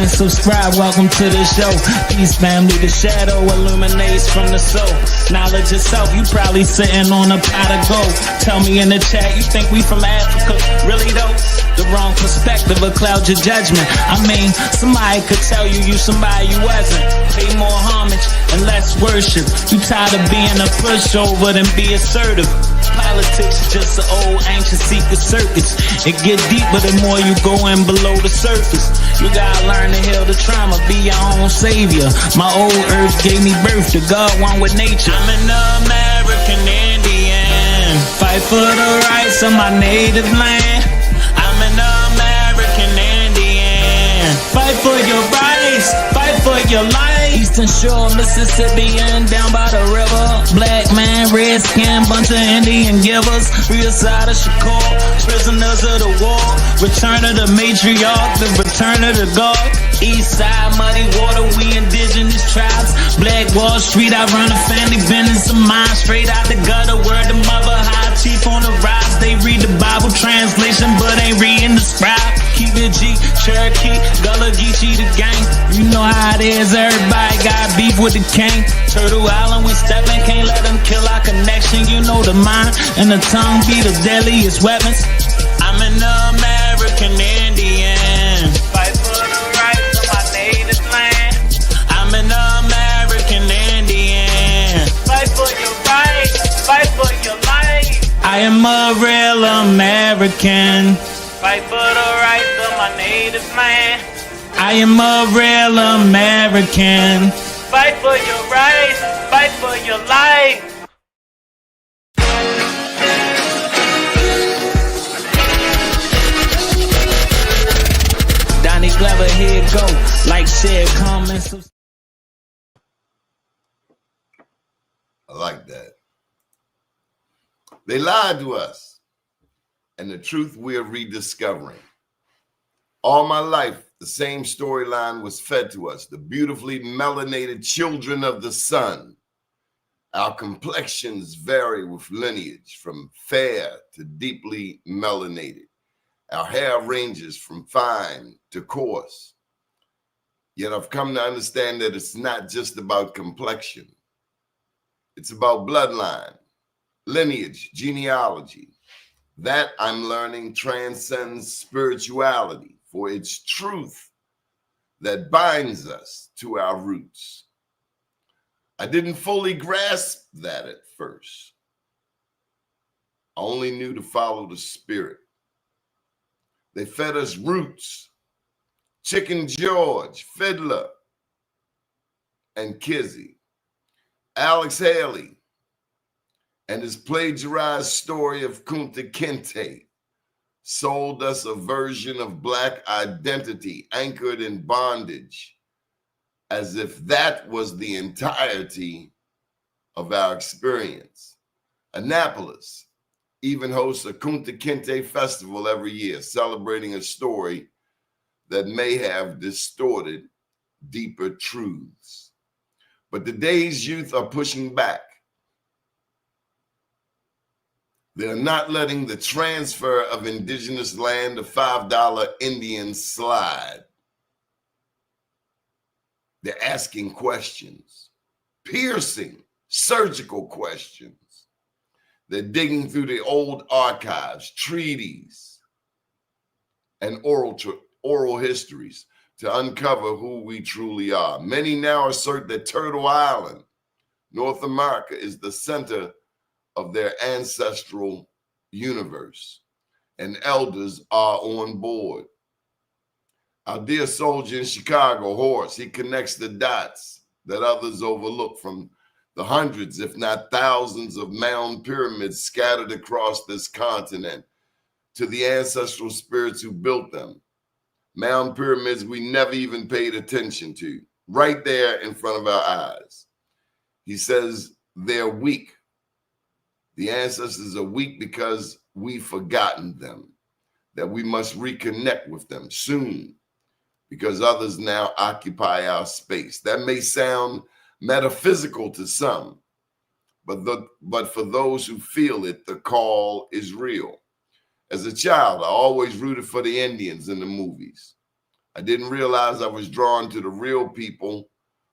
comment, subscribe. Welcome to the show. Peace, family. The shadow illuminates from the soul. Knowledge yourself. You probably sitting on a pot of gold. Tell me in the chat, you think we from Africa? Really though? The wrong perspective will cloud your judgment. I mean, somebody could tell you somebody you wasn't. Pay more homage and less worship. You tired of being a pushover than be assertive. Politics is just an old ancient secret circus. It get deeper the more you go in below the surface. You gotta learn to heal the trauma, be your own savior. My old earth gave me birth to God, one with nature. I'm an American Indian, fight for the rights of my native land. I'm an American Indian, fight for your rights, fight for your life. Eastern Shore, Mississippian, down by the river. Black man, red skin, bunch of Indian givers. Real side of Shakur, prisoners of the war. Return of the matriarch, the return of the God. East side, muddy water, we indigenous tribes. Black Wall Street, I run a family business of mine. Straight out the gutter, word the mother, high chief on the rise. They read the Bible translation, but ain't reading the scribe. Keep it G, Cherokee, Gullah Geechee the gang. You know how it is, everybody got beef with the king. Turtle Island, we steppin', can't let them kill our connection. You know the mind and the tongue be the deadliest weapons. I'm an American Indian, fight for the rights of my native land. I'm an American Indian, fight for your rights, fight for your life. I am a real American, fight for the rights of my native land. I am a real American, fight for your rights, fight for your life. Doni Clever, here go. Like, share, comment. I like that. They lied to us, and the truth we're rediscovering. All my life, the same storyline was fed to us. The beautifully melanated children of the sun. Our complexions vary with lineage, from fair to deeply melanated. Our hair ranges from fine to coarse. Yet I've come to understand that it's not just about complexion. It's about bloodline, lineage, genealogy. That, I'm learning, transcends spirituality, for it's truth that binds us to our roots. I didn't fully grasp that at first. I only knew to follow the spirit. They fed us roots, Chicken George, Fiddler, and Kizzy, Alex Haley, and his plagiarized story of Kunta Kinte sold us a version of Black identity anchored in bondage, as if that was the entirety of our experience. Annapolis even hosts a Kunta Kinte festival every year, celebrating a story that may have distorted deeper truths. But today's youth are pushing back. They're not letting the transfer of indigenous land to $5 Indians slide. They're asking questions, piercing, surgical questions. They're digging through the old archives, treaties, and oral histories to uncover who we truly are. Many now assert that Turtle Island, North America, is the center of their ancestral universe, and elders are on board. Our dear soldier in Chicago, Horace, he connects the dots that others overlook, from the hundreds, if not thousands, of mound pyramids scattered across this continent to the ancestral spirits who built them. Mound pyramids we never even paid attention to, right there in front of our eyes. He says they're weak. The ancestors are weak because we've forgotten them, that we must reconnect with them soon because others now occupy our space. That may sound metaphysical to some, but for those who feel it, the call is real. As a child, I always rooted for the Indians in the movies. I didn't realize I was drawn to the real people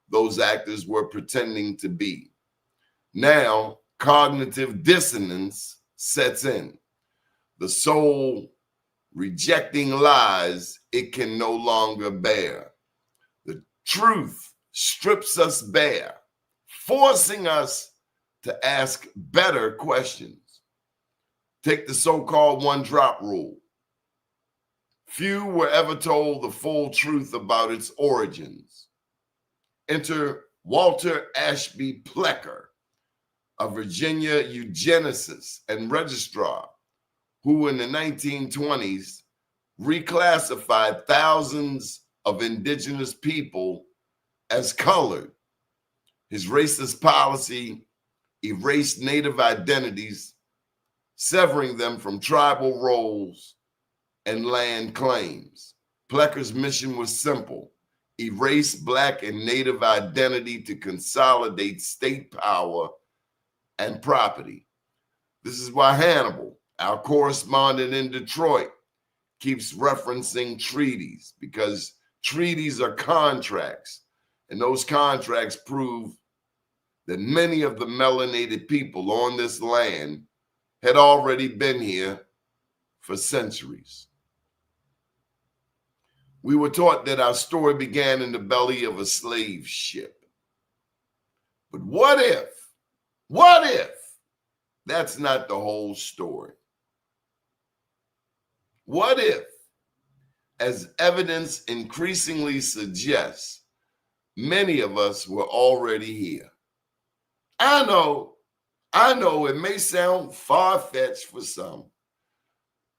those actors were pretending to be. Now, cognitive dissonance sets in. The soul rejecting lies it can no longer bear. The truth strips us bare, forcing us to ask better questions. Take the so-called one-drop rule. Few were ever told the full truth about its origins. Enter Walter Ashby Plecker, a Virginia eugenicist and registrar, who in the 1920s reclassified thousands of indigenous people as colored. His racist policy erased native identities, severing them from tribal roles and land claims. Plecker's mission was simple: erase Black and Native identity to consolidate state power and property. This is why Hannibal, our correspondent in Detroit, keeps referencing treaties, because treaties are contracts, and those contracts prove that many of the melanated people on this land had already been here for centuries. We were taught that our story began in the belly of a slave ship. But what if that's not the whole story? What if, as evidence increasingly suggests, many of us were already here? I know it may sound far-fetched for some,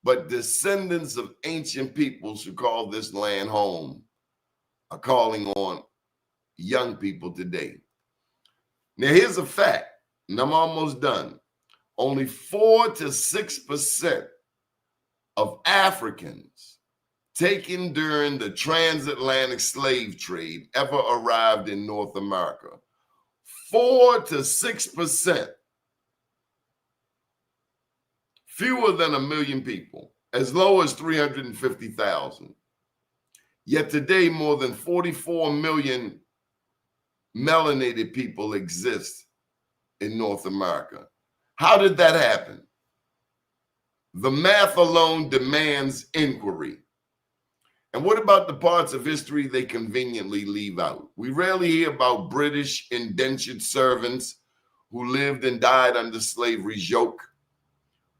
but descendants of ancient peoples who call this land home are calling on young people today. Now, here's a fact, and I'm almost done. Only 4 to 6% of Africans taken during the transatlantic slave trade ever arrived in North America. 4 to 6%. Fewer than 1 million people, as low as 350,000. Yet today, more than 44 million melanated people exist in North America. How did that happen? The math alone demands inquiry. And what about the parts of history they conveniently leave out? We rarely hear about British indentured servants who lived and died under slavery's yoke.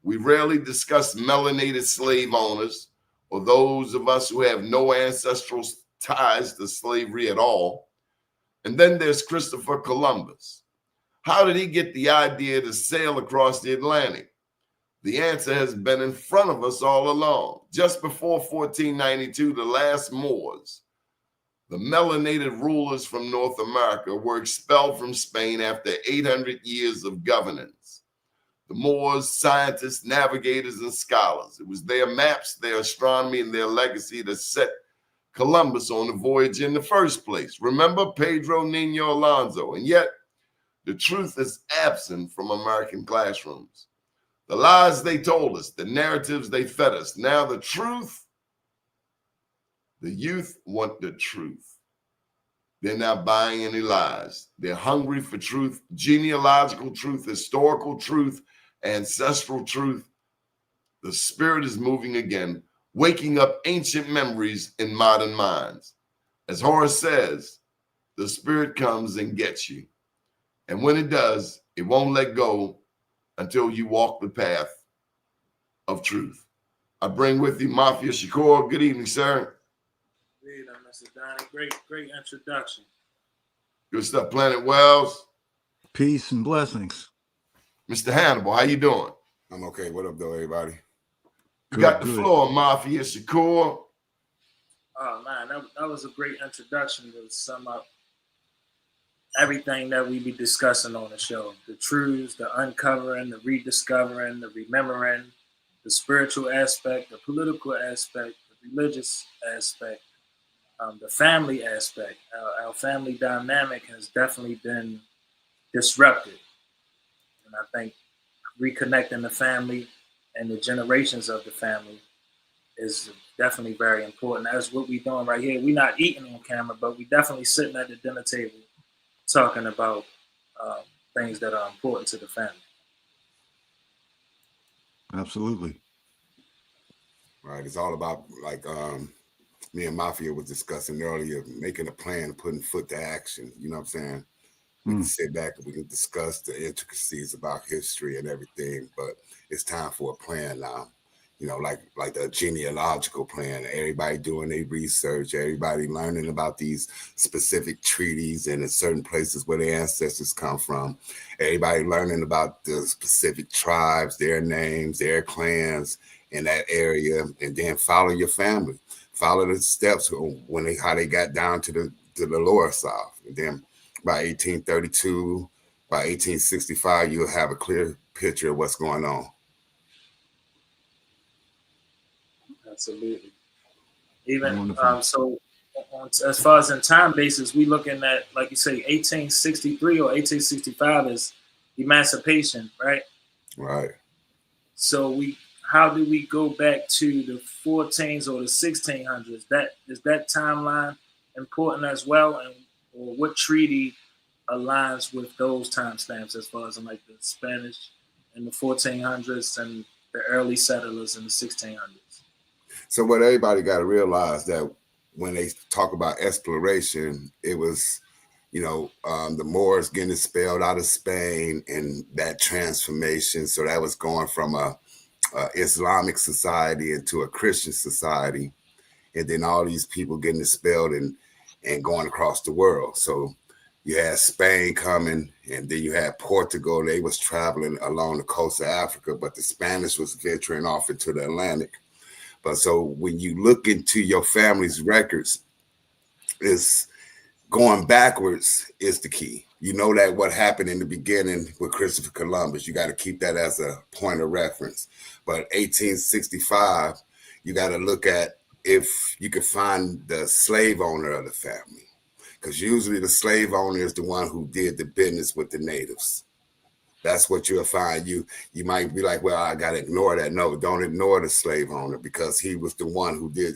We rarely discuss melanated slave owners, or those of us who have no ancestral ties to slavery at all. And then there's Christopher Columbus. How did he get the idea to sail across the Atlantic? The answer has been in front of us all along. Just before 1492, the last Moors, the melanated rulers from North America, were expelled from Spain after 800 years of governance. The Moors, scientists, navigators, and scholars. It was their maps, their astronomy, and their legacy that set Columbus on the voyage in the first place. Remember Pedro Nino Alonso? And yet, the truth is absent from American classrooms. The lies they told us, the narratives they fed us. Now the truth, the youth want the truth. They're not buying any lies. They're hungry for truth, genealogical truth, historical truth, ancestral truth. The spirit is moving again, waking up ancient memories in modern minds. As Horace says, the spirit comes and gets you. And when it does, it won't let go until you walk the path of truth. I bring with you Mafia Shakur. Good evening, sir. Indeed, Mr. Doni. Great introduction. Good stuff. Planet Wells. Peace and blessings. Mr. Hannibal, how you doing? I'm okay. What up, though, everybody? You got the floor, Mafia Shakur. Oh, man, that was a great introduction to sum up everything that we be discussing on the show. The truths, the uncovering, the rediscovering, the remembering, the spiritual aspect, the political aspect, the religious aspect, the family aspect. Our family dynamic has definitely been disrupted. And I think reconnecting the family and the generations of the family is definitely very important. That's what we're doing right here. We're not eating on camera, but we definitely sitting at the dinner table talking about things that are important to the family. Absolutely. Right. It's all about, like me and Mafia was discussing earlier, making a plan, putting foot to action. You know what I'm saying? We can sit back and we can discuss the intricacies about history and everything, but it's time for a plan now. You know, like the genealogical plan, everybody doing their research, everybody learning about these specific treaties and in certain places where their ancestors come from, everybody learning about the specific tribes, their names, their clans in that area, and then follow your family, follow the steps when how they got down to the lower south, and then by 1832, by 1865, you'll have a clear picture of what's going on. Absolutely. Even so, as far as in time basis, we looking at, like you say, 1863 or 1865 is emancipation, right? Right. So how do we go back to the 14s or the 1600s? Is that timeline important as well, and or what treaty aligns with those timestamps as far as in like the Spanish in the 1400s and the early settlers in the 1600s? So what everybody got to realize that when they talk about exploration, it was, the Moors getting expelled out of Spain and that transformation. So that was going from a Islamic society into a Christian society, and then all these people getting expelled and going across the world. So you had Spain coming, and then you had Portugal. They was traveling along the coast of Africa, but the Spanish was venturing off into the Atlantic. But so when you look into your family's records, it's going backwards is the key. You know that what happened in the beginning with Christopher Columbus, you got to keep that as a point of reference. But 1865, you got to look at if you can find the slave owner of the family, because usually the slave owner is the one who did the business with the natives. That's what you'll find. You might be like, well, I got to ignore that. No, don't ignore the slave owner, because he was the one who did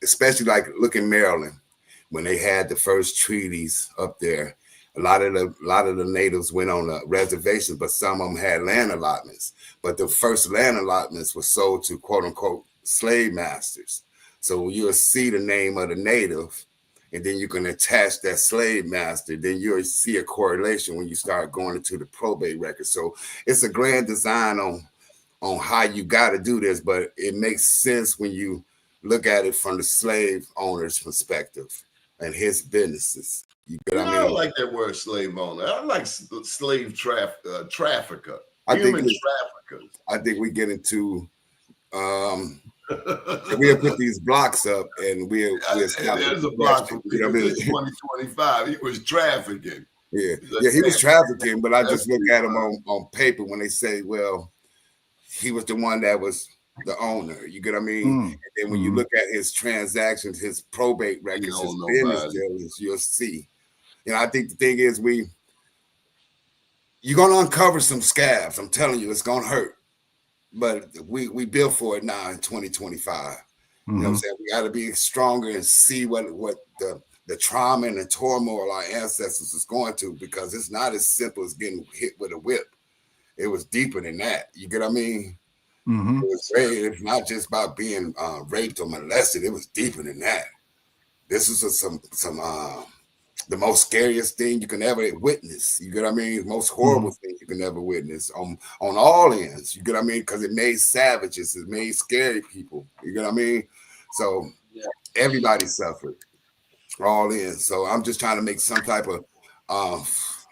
especially like look in Maryland, when they had the first treaties up there, a lot of the natives went on a reservation, but some of them had land allotments. But the first land allotments were sold to quote unquote slave masters. So you'll see the name of the native, and then you can attach that slave master. Then you'll see a correlation when you start going into the probate record. So it's a grand design on how you got to do this, but it makes sense when you look at it from the slave owner's perspective and his businesses. I don't like that word slave owner. I like slave trafficker, human traffickers. I think we get into we'll put these blocks up and we'll there's a block for people. It's 2025. He was trafficking. Yeah, he was trafficking, but I just look at him on paper when they say, well, he was the one that was the owner. You get what I mean? And then when you look at his transactions, his probate records, his business dealings, you'll see. I think the thing is you're gonna uncover some scabs. I'm telling you, it's gonna hurt. But we built for it now in 2025. You know what I'm saying? We got to be stronger and see what the trauma and the turmoil our ancestors is going to, because it's not as simple as getting hit with a whip. It was deeper than that. You get what I mean? It's not just about being raped or molested. It was deeper than that. This is some the most scariest thing you can ever witness. You get what I mean? Most horrible thing you can ever witness on all ends. You get what I mean? Because it made savages, it made scary people. You get what I mean? So everybody suffered, all in. So I'm just trying to make some type of,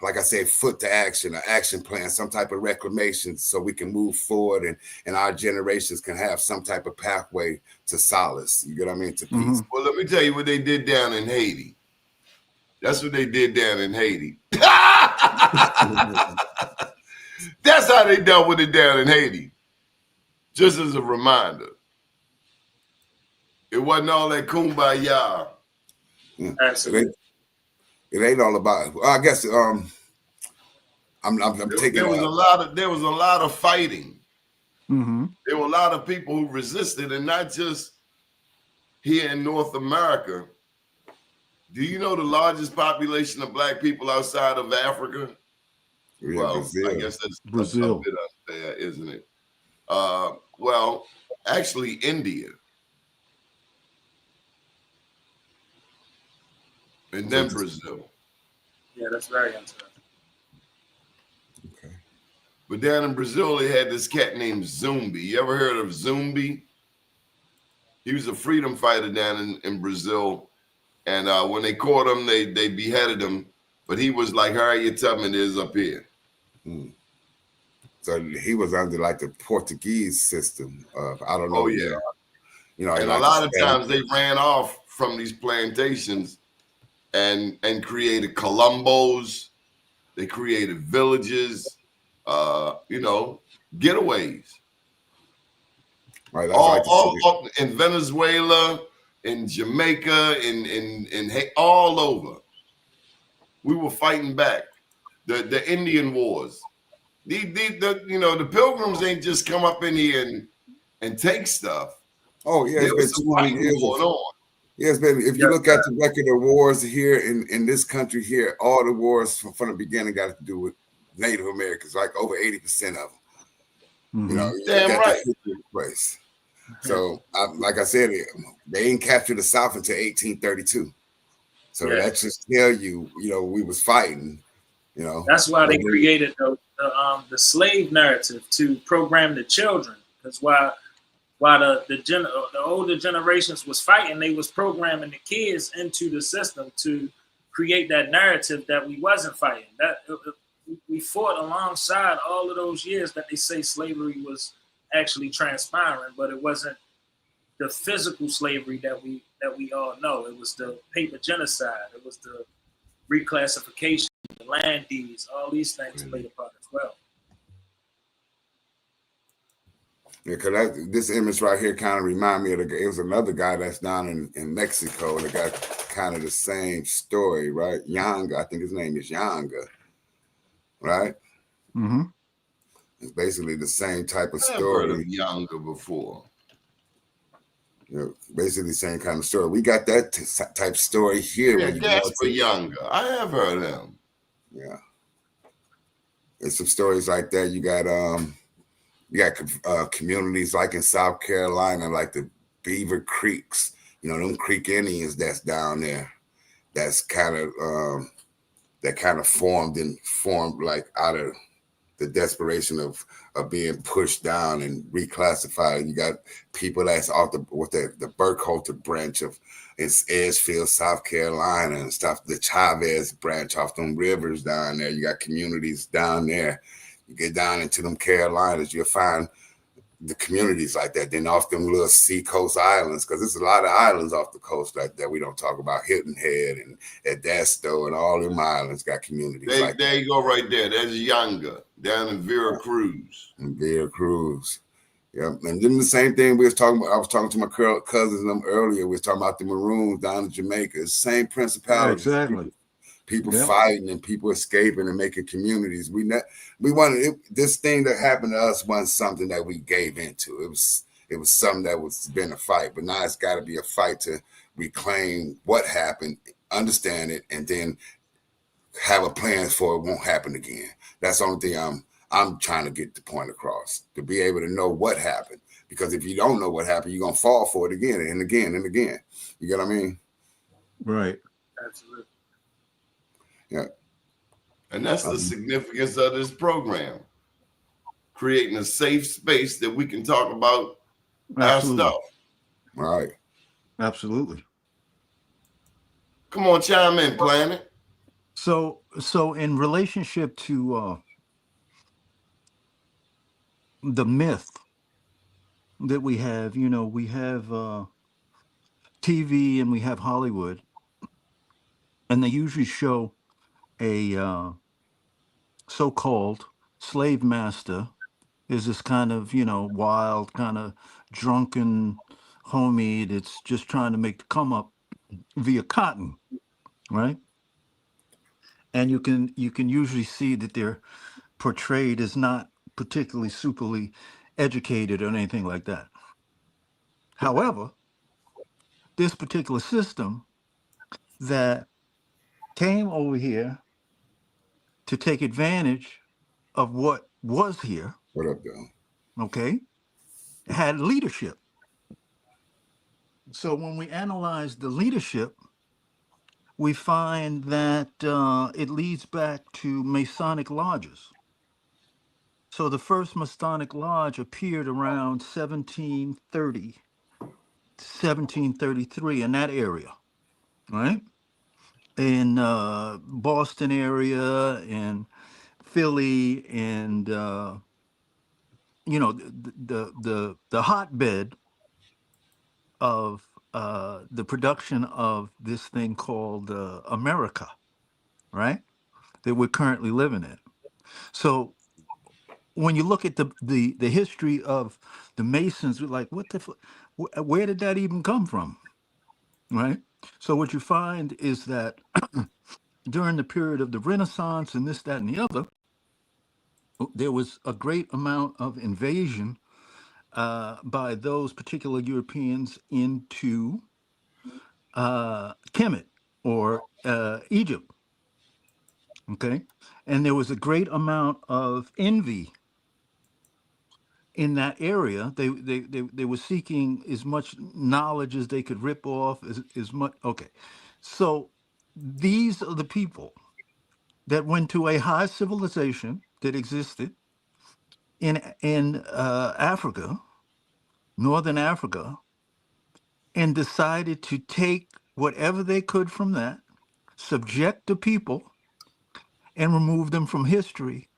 like I said, foot to action, an action plan, some type of reclamation, so we can move forward and our generations can have some type of pathway to solace. You get what I mean? To peace. Well, let me tell you what they did down in Haiti. That's what they did down in Haiti. That's how they dealt with it down in Haiti. Just as a reminder. It wasn't all that kumbaya. Absolutely. It ain't all about. I guess I'm taking. There was a lot of fighting. There were a lot of people who resisted, and not just here in North America. Do you know the largest population of Black people outside of Africa? Well, Brazil. I guess that's Brazil. a bit unfair, isn't it? Well, actually, India. And then Brazil. Yeah, that's very interesting. Okay. But down in Brazil, they had this cat named Zumbi. You ever heard of Zumbi? He was a freedom fighter down in Brazil. And when they caught him, they beheaded him. But he was like Harriet Tubman is up here. So he was under like the Portuguese system of, I don't know. Oh, yeah. You know, And like a lot of times they ran off from these plantations and created Colombos. They created villages, you know, getaways. Right, all in Venezuela, in Jamaica, in all over. We were fighting back. The Indian Wars. The Pilgrims ain't just come up in here and take stuff. Oh yeah, There was it's some been 200 fighting years going on. Yeah, it's been. If you look at the record of wars here in this country here, all the wars from the beginning got to do with Native Americans, like over 80% of them. Mm-hmm. You know, damn right. Place. So, like I said, they didn't capture the South until 1832. So that just tell you, you know, we was fighting. You know, that's why they created the slave narrative to program the children. Because while the older generations was fighting, they was programming the kids into the system to create that narrative that we wasn't fighting. That we fought alongside all of those years that they say slavery was actually transpiring, but it wasn't the physical slavery that we all know. It was the paper genocide. It was the reclassification, the land deeds. All these things played a part as well. Yeah, because this image right here kind of remind me of it was another guy that's down in Mexico that got kind of the same story, right? Yanga, I think his name is Yanga, right? Mm-hmm. It's basically the same type of I've heard of story. Yanga before. You know, basically the same kind of story. We got that type story here. Yeah, Jasper Yanga. I have heard of him. Yeah. There's some stories like that. You got communities like in South Carolina, like the Beaver Creeks, you know, them Creek Indians that's down there. That's kind of formed like out of the desperation of being pushed down and reclassified. You got people that's off the Burkhalter branch of Edgefield, South Carolina and stuff, the Chavez branch off them rivers down there. You got communities down there. You get down into them Carolinas, you'll find the communities like that. Then off them little seacoast islands, because there's a lot of islands off the coast like that we don't talk about. Hilton Head and Edisto and all them islands got communities like that. There you go right there. That's Yanga down in Veracruz. Yeah, and then the same thing we was talking about. I was talking to my cousins them earlier. We was talking about the Maroons down in Jamaica. It's the same principality. Yeah, exactly. People fighting and people escaping and making communities. We wanted this thing that happened to us wasn't something that we gave into. It was something that was been a fight, but now it's got to be a fight to reclaim what happened, understand it, and then have a plan for it won't happen again. That's the only thing I'm trying to get the point across, to be able to know what happened. Because if you don't know what happened, you're gonna fall for it again and again and again. You get what I mean? Right. Absolutely. Yeah. And that's the significance of this program. Creating a safe space that we can talk about our stuff. All right. Absolutely. Come on, chime in, Planet. So in relationship to the myth that we have, you know, we have TV and we have Hollywood, and they usually show a so-called slave master is this kind of, you know, wild, kind of drunken homie that's just trying to make the come up via cotton, right? And you can usually see that they're portrayed as not particularly superly educated or anything like that. However, this particular system that came over here to take advantage of what was here, What up, though? okay, had leadership. So when we analyze the leadership, we find that it leads back to Masonic lodges. So the first Masonic lodge appeared around 1730, 1733 in that area, right? In Boston area and Philly and the hotbed of the production of this thing called America, right? That we're currently living in. So when you look at the history of the Masons, we're like, what the where did that even come from, right? So what you find is that during the period of the Renaissance and this, that, and the other, there was a great amount of invasion by those particular Europeans into Kemet or Egypt. Okay, and there was a great amount of envy in that area. They were seeking as much knowledge as they could rip off as much. Okay, so these are the people that went to a high civilization that existed in Africa, northern Africa, and decided to take whatever they could from that, subject the people, and remove them from history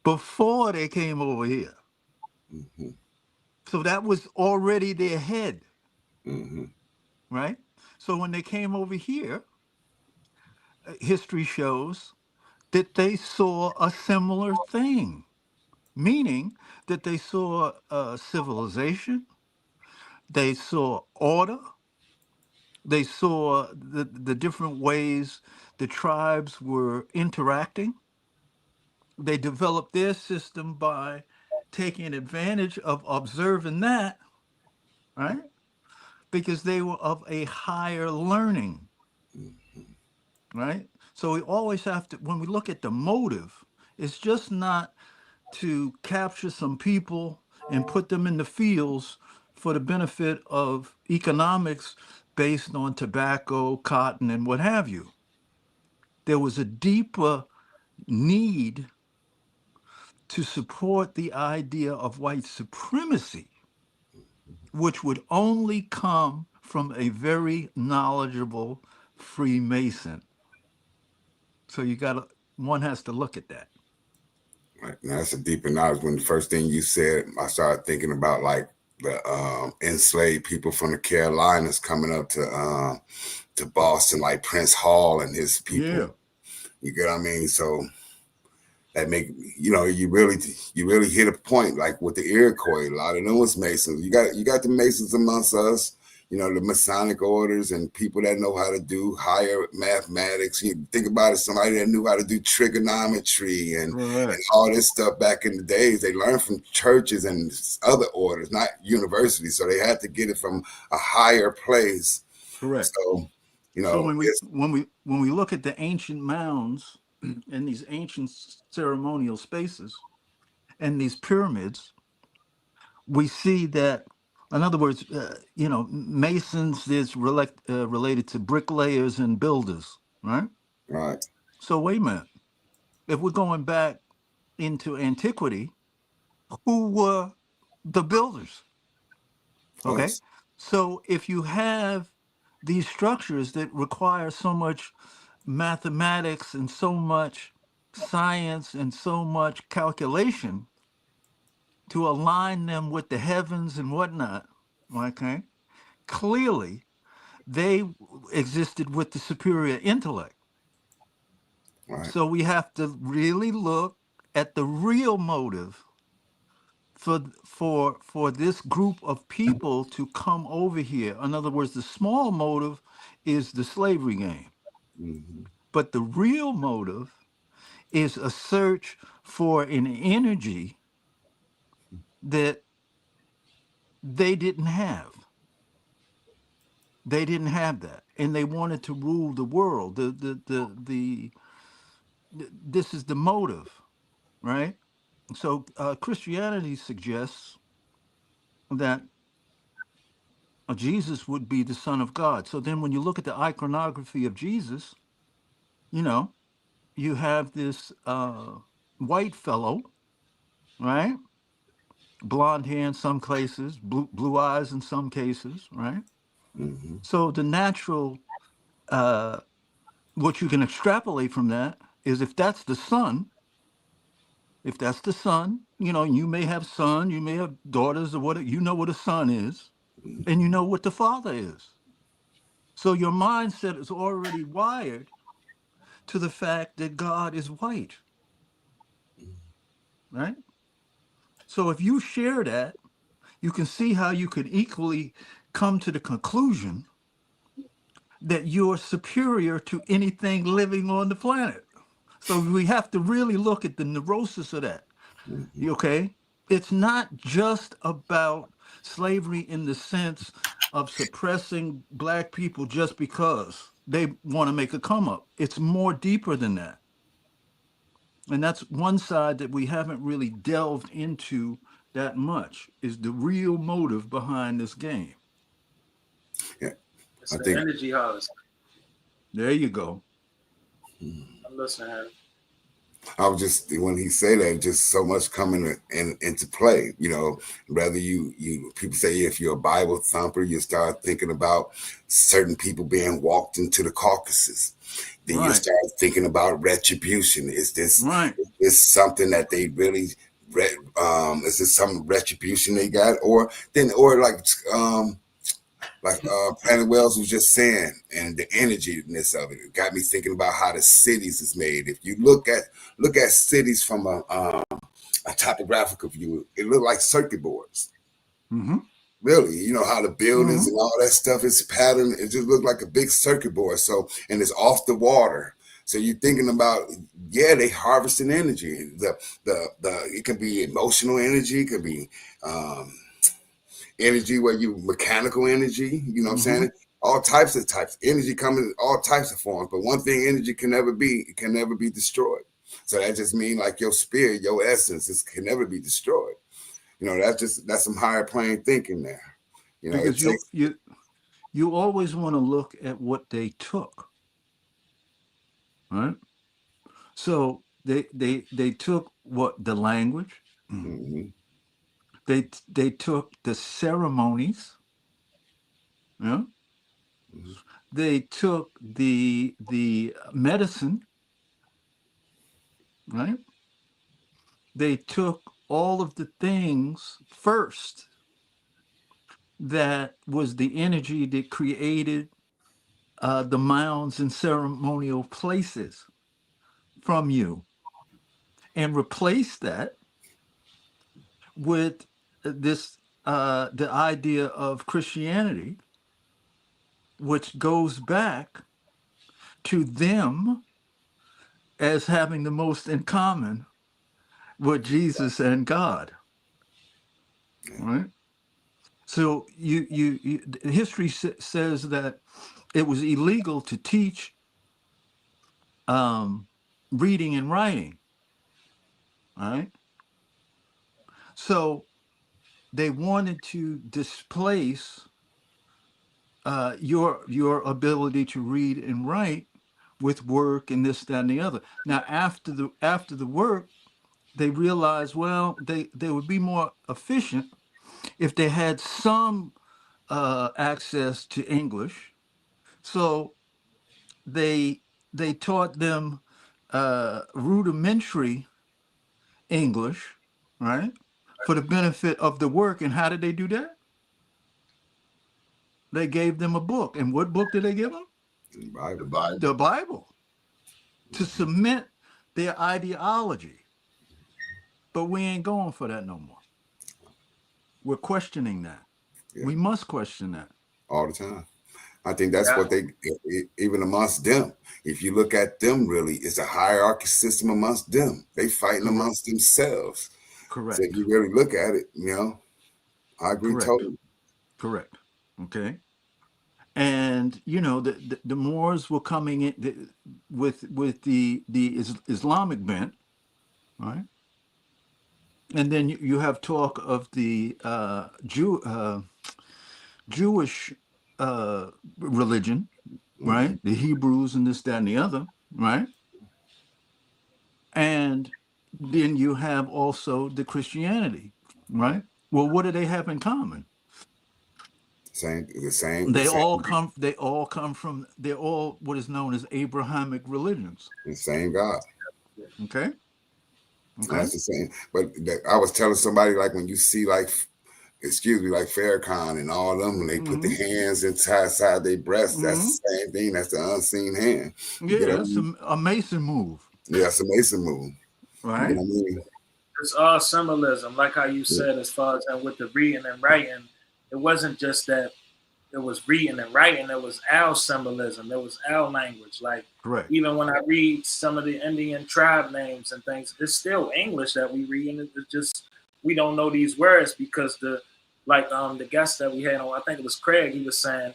before they came over here. Mm-hmm. So that was already their head, Mm-hmm. right? So when they came over here, history shows that they saw a similar thing, meaning that they saw civilization, they saw order, they saw the different ways the tribes were interacting. They developed their system by taking advantage of observing that, right? Because they were of a higher learning, right? So we always have to, when we look at the motive, it's just not to capture some people and put them in the fields for the benefit of economics based on tobacco, cotton, and what have you. There was a deeper need to support the idea of white supremacy, which would only come from a very knowledgeable Freemason. So one has to look at that. Right. Now that's a deeper knowledge. When the first thing you said, I started thinking about like the enslaved people from the Carolinas coming up to Boston, like Prince Hall and his people. Yeah. You get what I mean? So that make you really hit a point, like with the Iroquois. A lot of them was Masons. You got the Masons amongst us. The Masonic orders and people that know how to do higher mathematics. You think about it, somebody that knew how to do trigonometry and all this stuff back in the days. They learned from churches and other orders, not universities. So they had to get it from a higher place. Correct. So, so when we look at the ancient mounds and these ancient ceremonial spaces and these pyramids, we see that, in other words, Masons is related to bricklayers and builders, right? Right. So wait a minute. If we're going back into antiquity, who were the builders? Okay. Us. So if you have these structures that require so much mathematics and so much science and so much calculation to align them with the heavens and whatnot, okay, clearly they existed with the superior intellect. Right. So we have to really look at the real motive for this group of people to come over here. In other words, the small motive is the slavery game. Mm-hmm. But the real motive is a search for an energy that they didn't have. They didn't have that, and they wanted to rule the world. This is the motive, right? So Christianity suggests that Jesus would be the Son of God. So then, when you look at the iconography of Jesus, you know, you have this white fellow, right? Blonde hair in some cases, blue eyes in some cases, right? Mm-hmm. So the natural, what you can extrapolate from that is if that's the son, you know, you may have son, you may have daughters, or what, you know what a son is, and you know what the father is. So your mindset is already wired to the fact that God is white, right? So if you share that, you can see how you could equally come to the conclusion that you're superior to anything living on the planet. So we have to really look at the neurosis of that. Mm-hmm. Okay? It's not just about slavery in the sense of suppressing black people just because they want to make a come up. It's more deeper than that. And that's one side that we haven't really delved into that much, is the real motive behind this game. Yeah, It's I the think. energy harvest. There you go. I'm listening, Harry. I was just, when he said that, just so much coming into play. You know, rather you people say if you're a Bible thumper, you start thinking about certain people being walked into the Caucasus. Then you Right. start thinking about retribution. Is this Right. something that they really is this some retribution they got, or Planet Wells was just saying, and the energiness of it got me thinking about how the cities is made. If you look at cities from a topographical view, it look like circuit boards. Mm-hmm. Really, you know how the buildings Mm-hmm. and all that stuff is patterned. It just looked like a big circuit board. So, and it's off the water. So you're thinking about, yeah, they harvesting energy. The it can be emotional energy, it could be energy where you mechanical energy, you know what I'm Mm-hmm. saying? All types. Energy coming in all types of forms. But one thing energy can never be destroyed. So that just means like your spirit, your essence, it can never be destroyed. You know, that's some higher plane thinking there. You know, it Because takes you always want to look at what they took, right? So they took what, the language. mm-hmm, They took the ceremonies. Yeah. mm-hmm, They took the medicine, right? They took all of the things first that was the energy that created the mounds and ceremonial places from you, and replaced that with this the idea of Christianity, which goes back to them as having the most in common with Jesus and God, right? So history says that it was illegal to teach reading and writing, right? So they wanted to displace your ability to read and write with work and this, that, and the other. Now, after the work, they realized, well, they would be more efficient if they had some access to English. So they taught them rudimentary English, right, for the benefit of the work. And how did they do that? They gave them a book. And what book did they give them? The Bible. Bible. The Bible, to cement their ideology. But we ain't going for that no more. We're questioning that. Yeah, We must question that. all the time. I think that's Yeah. what they, even amongst them, if you look at them, really, it's a hierarchy system amongst them. They fighting Correct. amongst themselves. Correct. So if you really look at it, I agree Correct. totally. Correct. Okay. And the Moors were coming in with the Islamic bent, right? And then you have talk of the Jewish religion, Hmm. right? The Hebrews and this, that, and the other, right? And then you have also the Christianity, right? Well, what do they have in common? The same, They all come from, they're all what is known as Abrahamic religions. the same God. Okay. Okay. That's the same. But I was telling somebody, like, when you see, like, excuse me, like Farrakhan and all of them, when they put the Mm-hmm. hands inside their breasts, Mm-hmm. that's the same thing. That's the unseen hand. You get Yeah, what I it's mean? a Mason move, Yeah, it's a Mason move. You get right? what I mean? It's all symbolism, like how you Yeah. said, as far as with the reading and writing. It wasn't just that it was reading and writing. It was our symbolism. It was our language. Like Correct. even when I read some of the Indian tribe names and things, it's still English that we read, and it's just we don't know these words because the guest that we had on, I think it was Craig. He was saying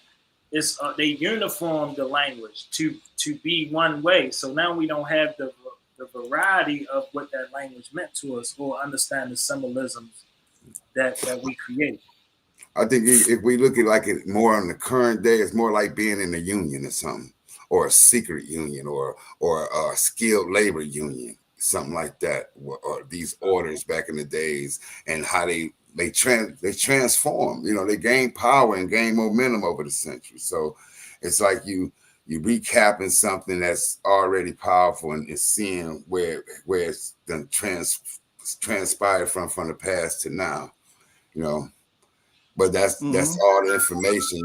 it's they uniform the language to be one way. So now we don't have the variety of what that language meant to us or understand the symbolisms that we create. I think if we look at like it more on the current day, it's more like being in a union or something, or a secret union, or a skilled labor union, something like that, or these orders back in the days, and how they transform. They gain power and gain momentum over the centuries. So it's like you recapping something that's already powerful and it's seeing where it's done transpired from the past to now. You know. But that's Mm-hmm. all the information.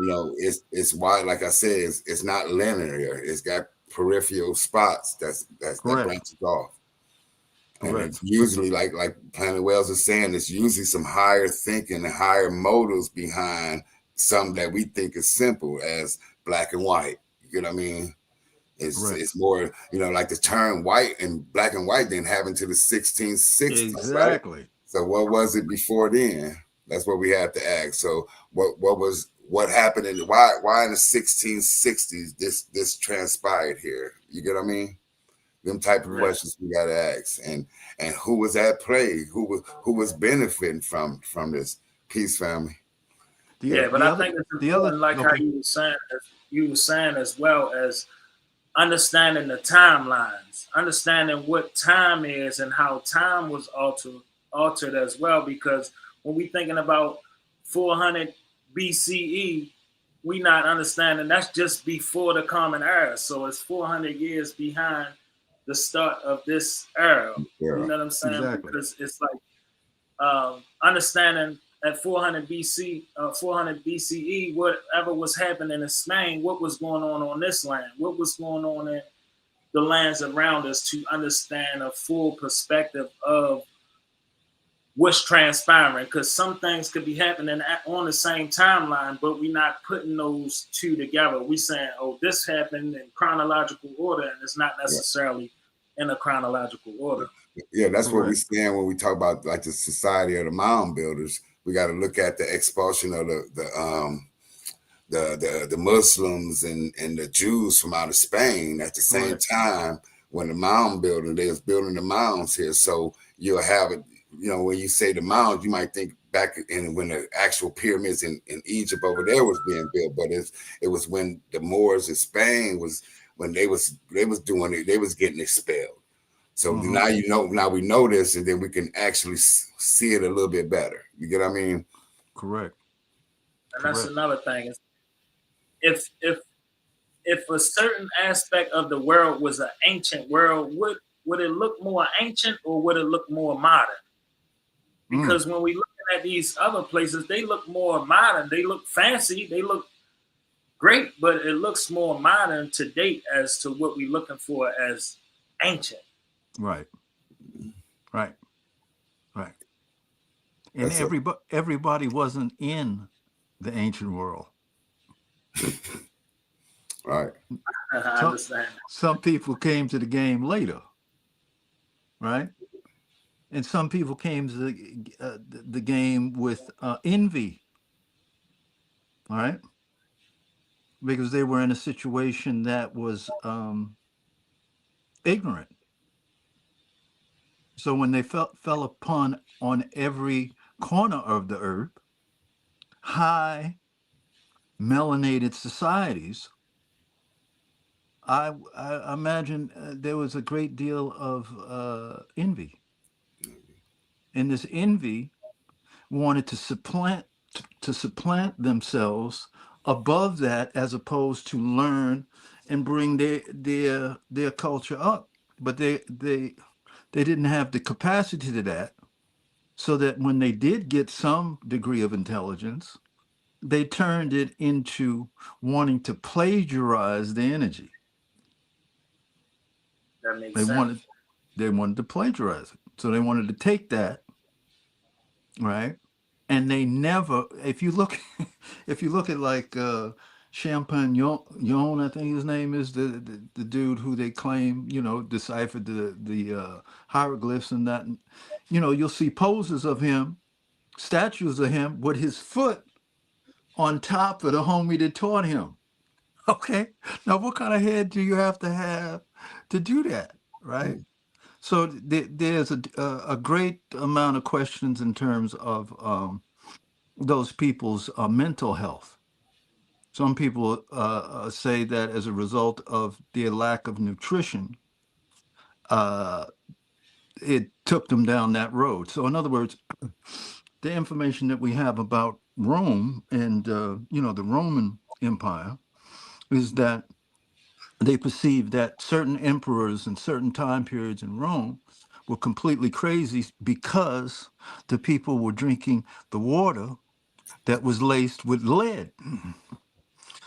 It's why, like I said, it's not linear. It's got peripheral spots that Correct. branches off. And Correct. it's usually like Planet Wells is saying, it's usually some higher thinking and higher motives behind something that we think is simple as black and white. You know what I mean? Correct. It's more, like the term white and black and white didn't happen to the 1660s, right? Exactly. So what was it before then? That's what we have to ask. So what happened why in the 1660s this transpired here? You get what I mean? Them type of Correct. questions we gotta ask. And who was at play? Who was benefiting from this peace family? Yeah, but I think it's The other. important, like how Okay. you were saying, as well as understanding the timelines, understanding what time is and how time was altered as well. Because when we thinking about 400 BCE, we not understanding that's just before the Common Era. So it's 400 years behind the start of this era. Yeah. You know what I'm saying? Exactly. Because it's like understanding at 400 BCE, whatever was happening in Spain, what was going on this land, what was going on in the lands around us, to understand a full perspective of what's transpiring. Because some things could be happening on the same timeline, but we're not putting those two together. We saying, oh, this happened in chronological order, and it's not necessarily in a chronological order. Yeah, that's what we Correct. stand when we talk about like the society of the mound builders. We got to look at the expulsion of the Muslims and the Jews from out of Spain at the same Correct. time when the mound building, they was building the mounds here. So you'll have it, when you say the mounds, you might think back in when the actual pyramids in Egypt over there was being built, but it was when the Moors in Spain was when they was doing it, they was getting expelled. So Mm-hmm. now we know this, and then we can actually see it a little bit better. You get what I mean? Correct. And that's Correct. another thing. If a certain aspect of the world was an ancient world, would it look more ancient or would it look more modern? Because when we look at these other places, they look more modern. They look fancy. They look great, but it looks more modern to date as to what we're looking for as ancient. Right. Right. Right. And That's everybody wasn't in the ancient world. right. I Some understand. some people came to the game later, right? And some people came to the game with envy, all right, because they were in a situation that was ignorant. So when they fell upon on every corner of the earth, high melanated societies, I imagine there was a great deal of envy, and this envy wanted to supplant themselves above that, as opposed to learn and bring their culture up. But they didn't have the capacity to that, so that when they did get some degree of intelligence, they turned it into wanting to plagiarize the energy. That makes They sense. wanted they wanted to plagiarize it. So they wanted to take that, right? And they never, if you look if you look at like Champagne Yon, I think his name is, the dude who they claim, deciphered the hieroglyphs and that, you'll see poses of him, statues of him with his foot on top of the homie that taught him. Okay. Now, what kind of head do you have to do that? Right. So there's a great amount of questions in terms of those people's mental health. Some people say that as a result of their lack of nutrition, uh, it took them down that road. So, in other words, the information that we have about Rome and the Roman Empire is that they perceived that certain emperors and certain time periods in Rome were completely crazy because the people were drinking the water that was laced with lead.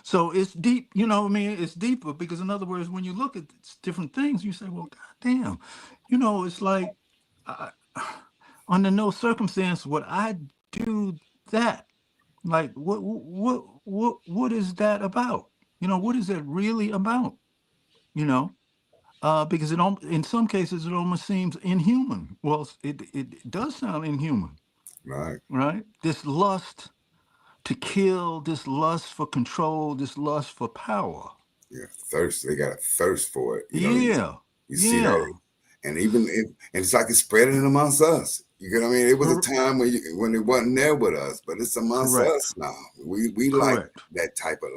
So it's deep, what I mean? It's deeper because, in other words, when you look at different things, you say, well, goddamn, it's like, I, under no circumstance would I do that. Like, what is that about? What is that really about? You know, because in some cases it almost seems inhuman. Well, it does sound inhuman, Right. right? This lust to kill, this lust for control, this lust for power. Yeah. Thirst. They got a thirst for it. Yeah, You see yeah, that, and and it's like it's spreading amongst us. You get what I mean? It was a Cor- time when it wasn't there with us, but it's amongst correct, us now. We like correct. that type of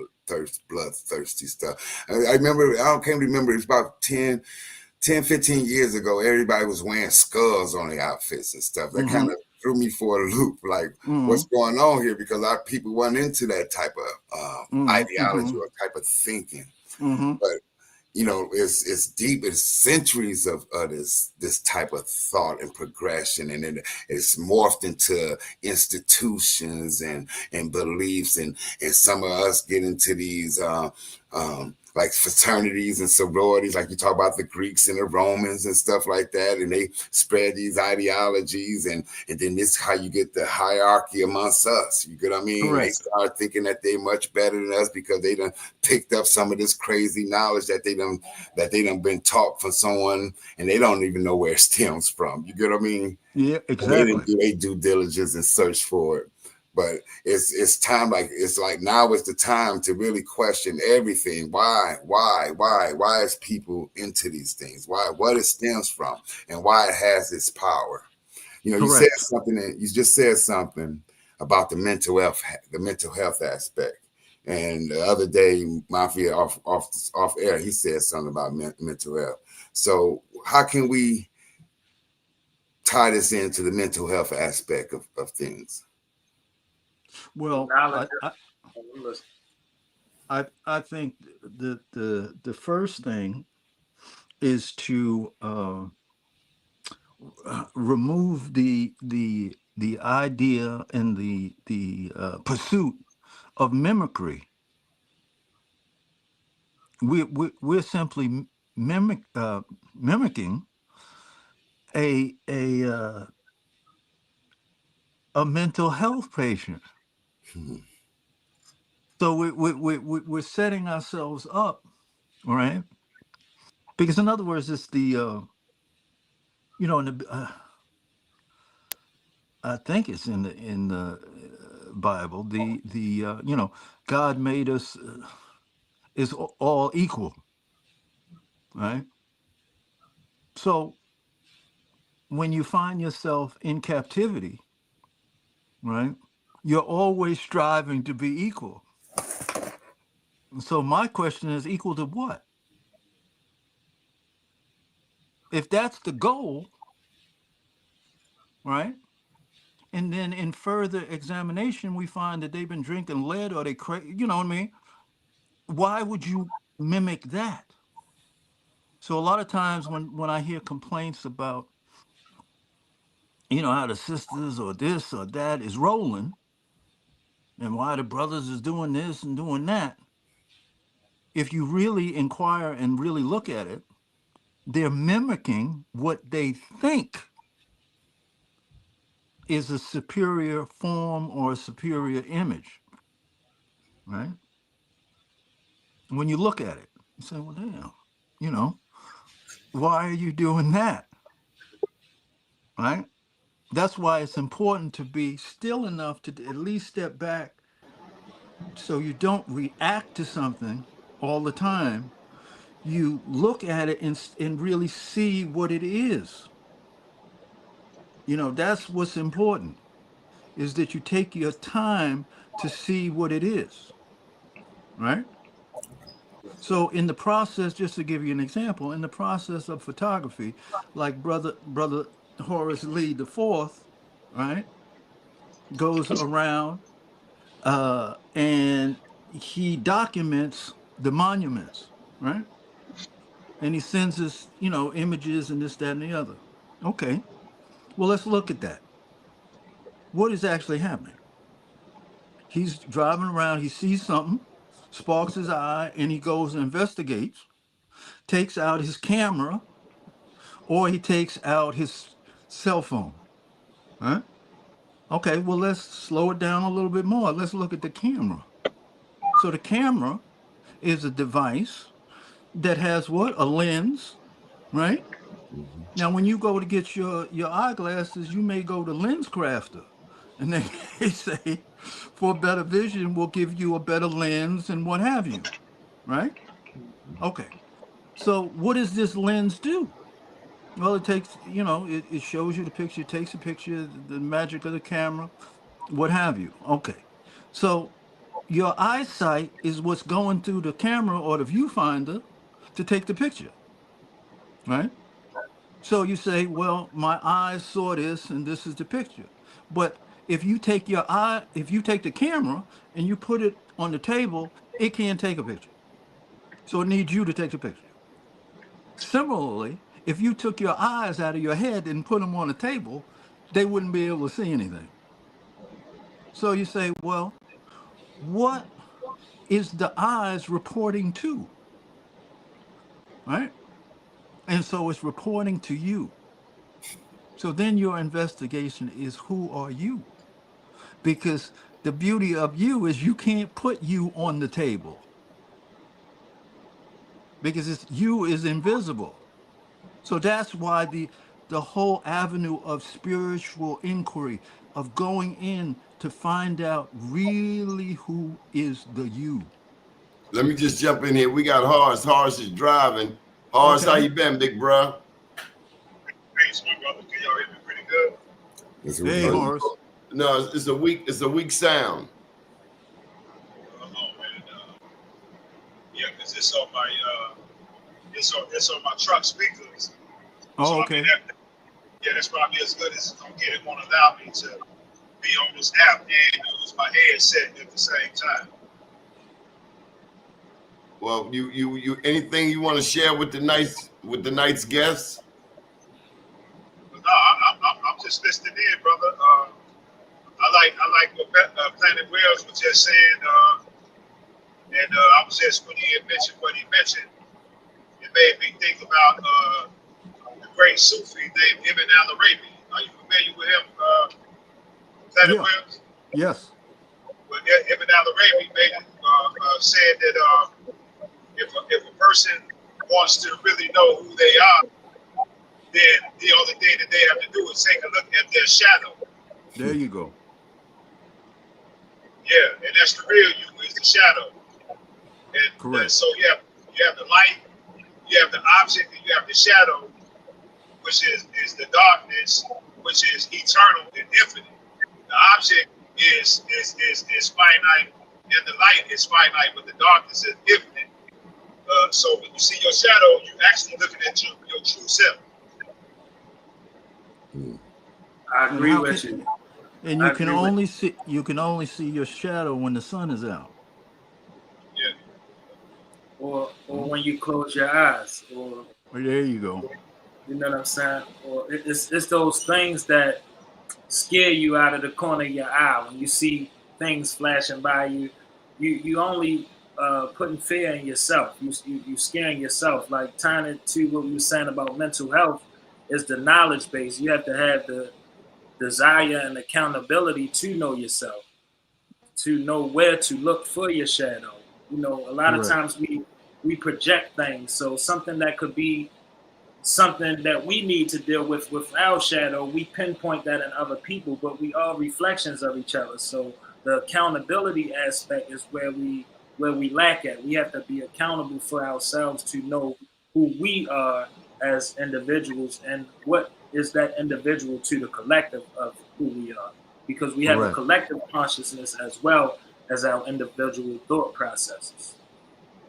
bloodthirsty stuff. I remember, I can't remember, it's about 10, 15 years ago, everybody was wearing skulls on their outfits and stuff. That Mm-hmm. kind of threw me for a loop, like Mm-hmm. what's going on here? Because our people weren't into that type of ideology Mm-hmm. or type of thinking. Mm-hmm. But it's deep. It's centuries of this type of thought and progression, and it's morphed into institutions and beliefs, and some of us get into these like fraternities and sororities, like you talk about the Greeks and the Romans and stuff like that, and they spread these ideologies, and then this is how you get the hierarchy amongst us. You get what I mean? They Correct. start thinking that they're much better than us because they done picked up some of this crazy knowledge that they done been taught from someone, and they don't even know where it stems from. You get what I mean? Yeah, And they didn't exactly. do their due diligence and search for it. But it's time, it's like now is the time to really question everything. Why is people into these things? What it stems from, and why it has its power. You said Correct. something, and you just said something about the mental health aspect. And the other day, Mafia off air, he said something about mental health. So how can we tie this into the mental health aspect of things? Well, Knowledge. Listen, I think the first thing is to remove the idea and the pursuit of mimicry. We're simply mimicking a a mental health patient. Hmm. So we're setting ourselves up, right? Because in other words, it's the in the I think it's in the Bible. You know, God made us is all equal, right? So when you find yourself in captivity, right, you're always striving to be equal. So my question is, equal to what? If that's the goal, right? And then in further examination, we find that they've been drinking lead or you know what I mean? Why would you mimic that? So a lot of times when I hear complaints about, you know, how the sisters or this or that is rolling and why the brothers is doing this and doing that, if you really inquire and really look at it, they're mimicking what they think is a superior form or a superior image, right? When you look at it, you say, well, damn, you know, why are you doing that, right? That's why it's important to be still enough to at least step back so you don't react to something all the time. You look at it and really see what it is. You know, that's what's important, is that you take your time to see what it is, right? So in the process, just to give you an example, in the process of photography, like brother Horace Lee the Fourth, right, goes around and he documents the monuments, right? And he sends us, you know, images and this, that, and the other. Okay, well, let's look at that. What is actually happening? He's driving around, he sees something, sparks his eye, and he goes and investigates, takes out his camera, or he takes out his cell phone. Huh? Okay, well, let's slow it down a little bit more. Let's look at the camera. So the camera is a device that has what? A lens, right? Mhm. Now, when you go to get your eyeglasses, you may go to Lens Crafter, and they, they say for better vision, we'll give you a better lens and what have you, right? Okay. So what does this lens do? Well, it takes, you know, it shows you the picture, it takes a picture, the magic of the camera, what have you. Okay. So your eyesight is what's going through the camera or the viewfinder to take the picture, right? So you say, well, my eyes saw this and this is the picture. But if you take if you take the camera and you put it on the table, it can't take a picture. So it needs you to take the picture. Similarly, if you took your eyes out of your head and put them on the table, they wouldn't be able to see anything. So you say, well, what is the eyes reporting to? Right? And so it's reporting to you. So then your investigation is, who are you? Because the beauty of you is you can't put you on the table because you is invisible. So that's why the whole avenue of spiritual inquiry, of going in to find out really who is the you. Let me just jump in here. We got Horace. Horace is driving. Horace, how Okay. you been, big bro? Thanks, my brother. Can y'all hear me pretty good? That's what we Hey, heard. Horace. No, it's a weak. It's a weak sound. Man. Yeah, because it's on my it's on my truck speakers. Oh, So I mean, okay. that's probably as good as it's gonna get. It won't allow me to be on this app and use my headset at the same time. Well, you anything you want to share with the night's guests? But no, I'm just listening in, brother. I like what Planet Wells was just saying, and I was just when he had mentioned what he mentioned, it made me think about the great Sufi named Ibn al-Arabi. Are you familiar with him, Planet Yeah. Wells? Yes. Well, Ibn al-Arabi said that if a person wants to really know who they are, then the only thing that they have to do is take a look at their shadow. There you go. Yeah, and that's the real you, is the shadow. And Correct. so you have the light, you have the object, and you have the shadow, which is the darkness, which is eternal and infinite. The object is finite, and the light is finite, but the darkness is infinite. So when you see your shadow, you're actually looking at your true self. I And agree with you. And I you can agree with only see your shadow when the sun is out. Yeah. or when you close your eyes, or There you go. you know what I'm saying? Or it's those things that scare you out of the corner of your eye when you see things flashing by you. You only putting fear in yourself. You scaring yourself. Like tying it to what we were saying about mental health is the knowledge base. You have to have the desire and accountability to know yourself, to know where to look for your shadow. You know, a lot of Correct. times we project things. So something that could be something that we need to deal with our shadow, we pinpoint that in other people, but we are reflections of each other. So the accountability aspect is where we lack at. We have to be accountable for ourselves to know who we are as individuals and what is that individual to the collective of who we are, because we have a Correct. collective consciousness as well as our individual thought processes.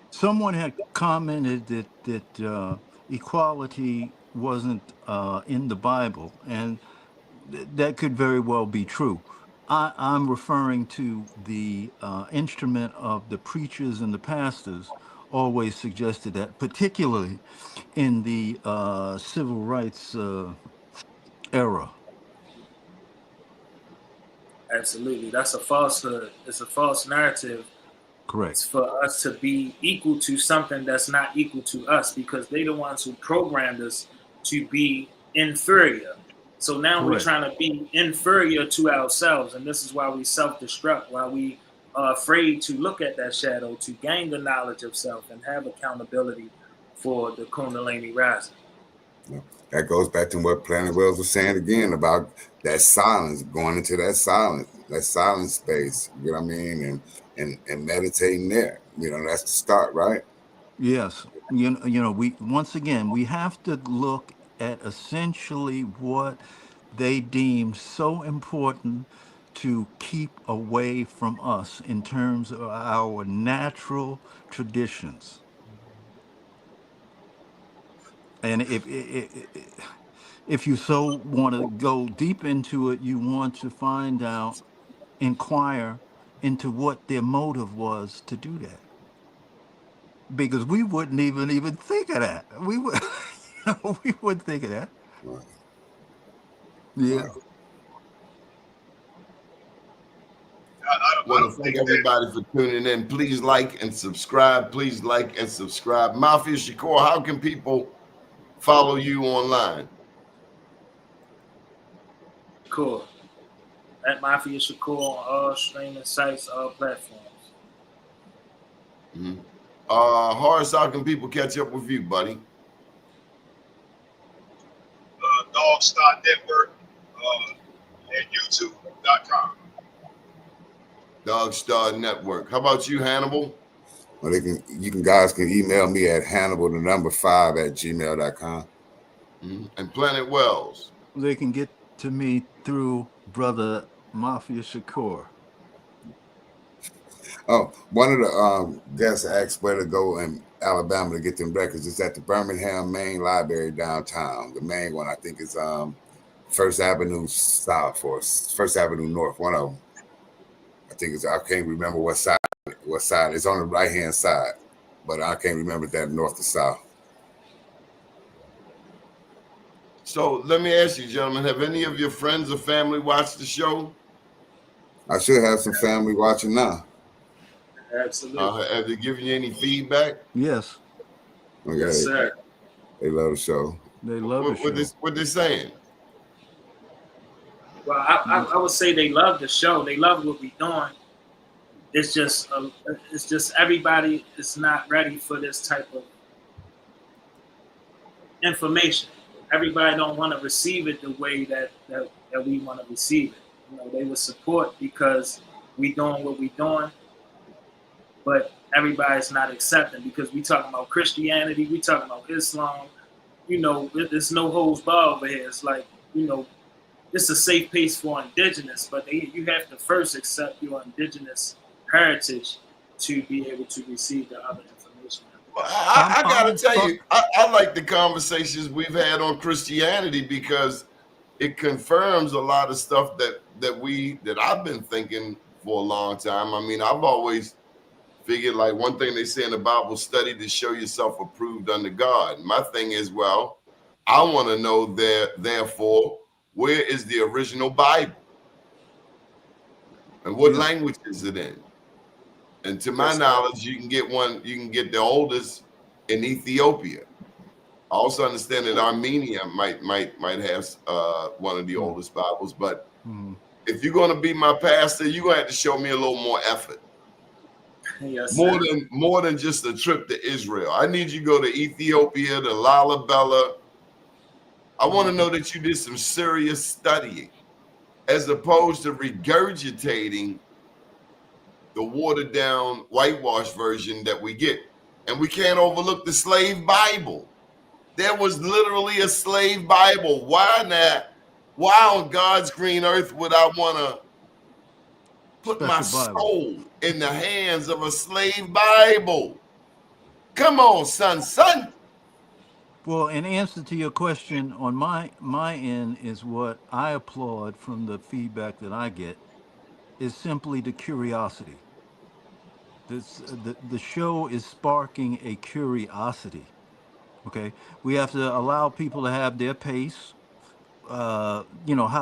Someone had commented that equality wasn't in the Bible, and that could very well be true. I'm referring to the instrument of the preachers and the pastors always suggested that, particularly in the civil rights era. Absolutely. That's a falsehood. It's a false narrative. Correct. It's for us to be equal to something that's not equal to us, because they the ones who programmed us to be inferior. So now we're Correct. trying to be inferior to ourselves. And this is why we self-destruct, why we are afraid to look at that shadow, to gain the knowledge of self and have accountability for the Kundalini rising. That goes back to what Planet Wells was saying again about that silence, going into that silence space. You know what I mean, and meditating there. You know, that's the start, right? Yes. We once again we have to look at essentially what they deem so important to keep away from us in terms of our natural traditions. And if you so want to go deep into it, you want to find out, inquire into what their motive was to do that, because we wouldn't even think of that. We would, we wouldn't think of that. Right. Yeah. Right. I Want don't to thank think that. everybody for tuning in. Please like and subscribe. Please like and subscribe. Mafia Shakur, how can people follow you online? Cool. At Mafia Shakur on all streaming sites, all platforms. Mm-hmm. Horace, how can people catch up with you, buddy? Dog Star Network at YouTube.com. Dog Star Network. How about you, Hannibal? Well, guys can email me at hannibal5@gmail.com. Mm-hmm. And Planet Wells. They can get to me through Brother Mafia Shakur. Oh, one of the guests asked where to go in Alabama to get them records. It's at the Birmingham Main Library downtown. The main one, I think, is First Avenue South or First Avenue North. One of them. I think I can't remember what side. It's on the right hand side, but I can't remember that north or south. So let me ask you, gentlemen, have any of your friends or family watched the show? I should have some family watching now. Absolutely. Have they given you any feedback? Yes. Okay. Yes, sir. They love the show. They love the show. What they saying? Well, I would say they love the show. They love what we're doing. It's just everybody is not ready for this type of information. Everybody don't want to receive it the way that we want to receive it. they would support because we doing what we doing, but everybody's not accepting because we talking about Christianity, we talking about Islam. There's no holds bar over here. It's like, it's a safe place for Indigenous, but you have to first accept your Indigenous heritage to be able to receive the other information. Well, I gotta tell you, I like the conversations we've had on Christianity because it confirms a lot of stuff that I've been thinking for a long time. I mean, I've always figured, like, one thing they say in the Bible, study to show yourself approved unto God. My thing is, well, I want to know therefore, where is the original Bible? And what language is it in? And to my knowledge, you can get the oldest in Ethiopia. I also understand that Armenia might have one of the oldest Bibles, but if you're going to be my pastor, you're going to have to show me a little more effort. Yes, more than just a trip to Israel. I need you to go to Ethiopia, to Lalibela. I want to know that you did some serious studying, as opposed to regurgitating the watered down, whitewashed version that we get. And we can't overlook the slave Bible. There was literally a slave Bible. Why not? Why on God's green earth would I want to put my soul in the hands of a slave Bible? Come on, son. Well, in answer to your question, on my end is what I applaud from the feedback that I get is simply the curiosity. The show is sparking a curiosity. Okay, we have to allow people to have their pace, how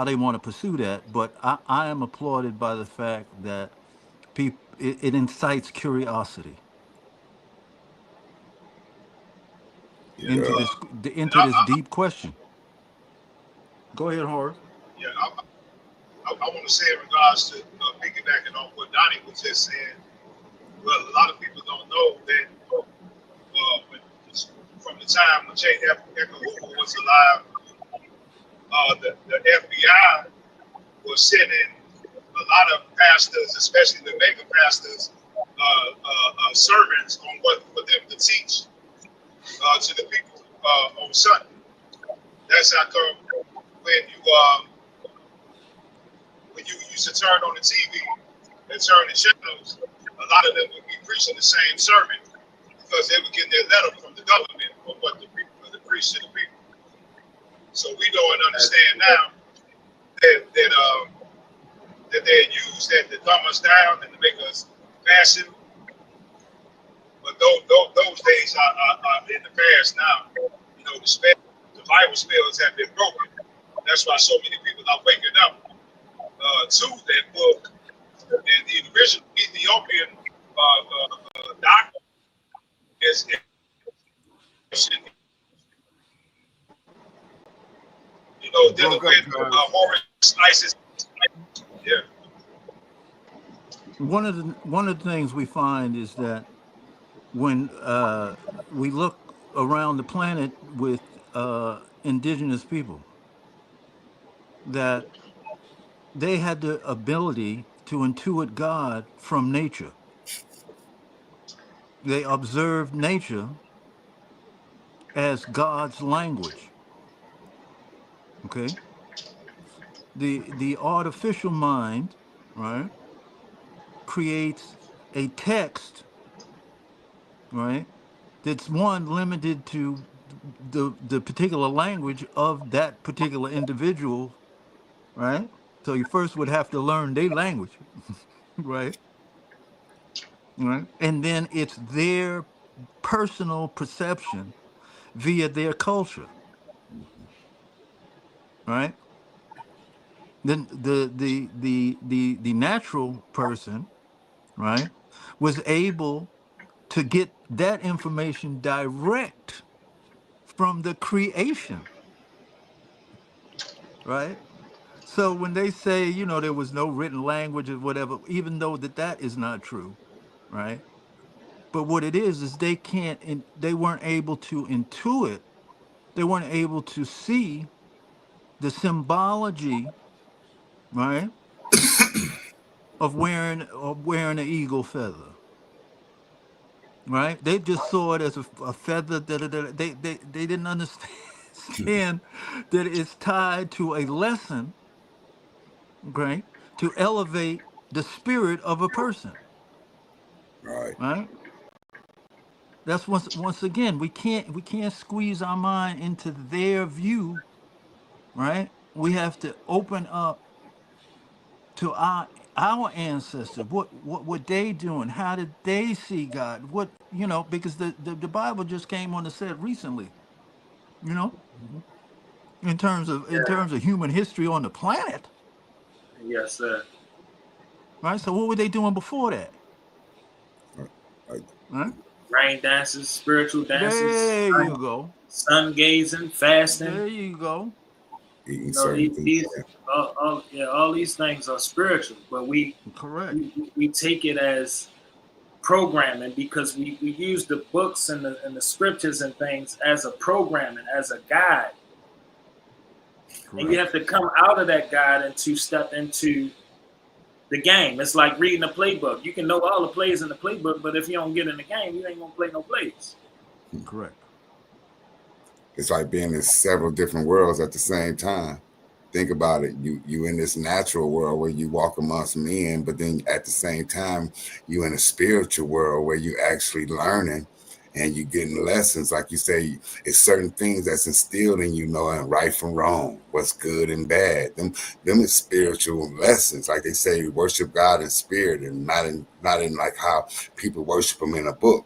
they want to pursue that. But I am applauded by the fact that it incites curiosity into this deep question. Go ahead, Horace. Yeah, I want to say in regards to piggybacking on what Doni was just saying. Well, a lot of people don't know that from the time when J. Edgar Hoover was alive, the FBI was sending a lot of pastors, especially the mega pastors, sermons on what for them to teach to the people on Sunday. That's how come when you used to turn on the TV and turn the channels, a lot of them would be preaching the same sermon because they would get their letter from the government of what the people would preach to the people. So we don't understand now that they use that to dumb us down and to make us passive. But those days are in the past now. The Bible spells have been broken. That's why so many people are waking up to that book. And the original Ethiopian doctor is dealing with Horace, ISIS. Yeah. One of the things we find is that when we look around the planet with indigenous people, that they had the ability to intuit God from nature. They observed nature as God's language. Okay? The artificial mind, right, creates a text, right, that's one limited to the particular language of that particular individual, right? So you first would have to learn their language, right? Right? And then it's their personal perception via their culture, right? Then the natural person, right, was able to get that information direct from the creation, right? So when they say, there was no written language or whatever, even though that is not true, right? But what it is they weren't able to intuit, they weren't able to see the symbology, right, of wearing an eagle feather. Right? They just saw it as a feather. They didn't understand that it's tied to a lesson, okay, to elevate the spirit of a person. Right. Right? That's once again, we can't squeeze our mind into their view, right? We have to open up to our ancestors. What were they doing? How did they see God? What, because the Bible just came on the set recently, you know, in terms of human history on the planet, Yes, sir. right? So what were they doing before that? Right. Right? Rain dances, spiritual dances, There you go. sun gazing, fasting. There you go. Eating You know, certain things. these all these things are spiritual, but Correct. we take it as programming because we use the books and the scriptures and things as a programming, as a guide. Correct. And you have to come out of that guide and to step into the game. It's like reading a playbook. You can know all the plays in the playbook, but if you don't get in the game, you ain't gonna play no plays. Correct. It's like being in several different worlds at the same time. Think about it. You in this natural world where you walk amongst men, but then at the same time, you in a spiritual world where you actually learning and you getting lessons. Like you say, it's certain things that's instilled in you, knowing right from wrong, what's good and bad. Them is spiritual lessons. Like they say, worship God in spirit and not in like how people worship him in a book.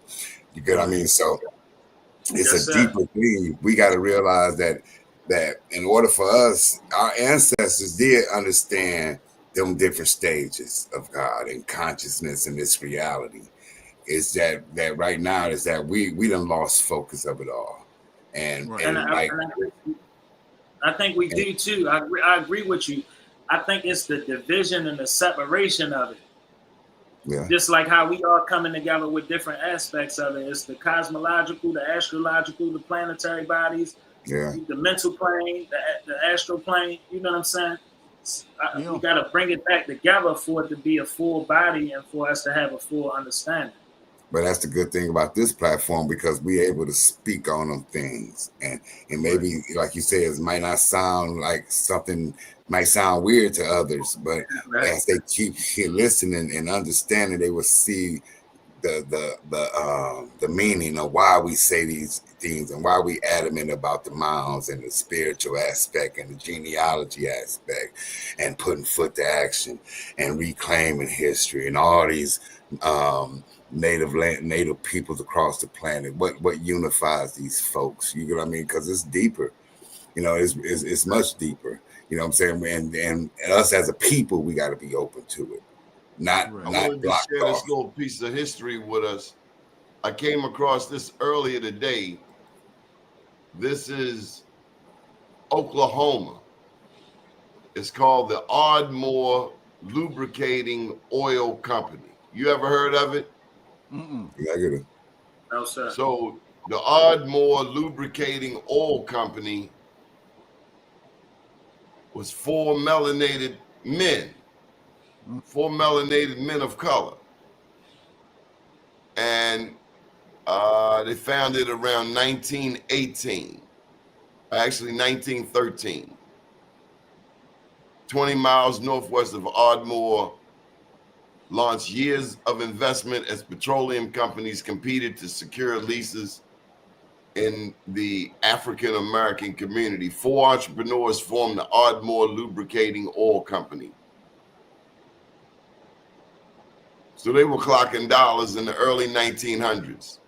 You get what I mean? So it's Yes, a sir. deeper thing. We got to realize that in order for us, our ancestors did understand them different stages of God and consciousness and this reality. Is that right now is that we done lost focus of it all, and Right. And and like I think we do too. I agree with you. I think it's the division and the separation of it. yeah, Just like how we are coming together with different aspects of it. It's the cosmological, the astrological, the planetary bodies, yeah, the mental plane, the astral plane. You know what I'm saying? Yeah. We got to bring it back together for it to be a full body and for us to have a full understanding. but that's the good thing about this platform because we're able to speak on them things, and maybe like you say, it might not sound like something might sound weird to others, but Right? as they keep listening and understanding, they will see the meaning of why we say these things and why we adamant about the mounds and the spiritual aspect and the genealogy aspect and putting foot to action and reclaiming history and all these native peoples across the planet. What unifies these folks? You get what I mean? Because it's deeper. It's much deeper. You know what I'm saying? And us as a people, we got to be open to it. Right. I Not wanted to blocked share off. this little piece of history with us. I came across this earlier today. This is Oklahoma. It's called the Ardmore Lubricating Oil Company. You ever heard of it? Negative. No, sir. So the Ardmore Lubricating Oil Company was four melanated men of color. And they founded around 1918, actually 1913. 20 miles northwest of Ardmore, launched years of investment as petroleum companies competed to secure leases in the African American community. Four entrepreneurs formed the Ardmore Lubricating Oil Company. So they were clocking dollars in the early 1900s.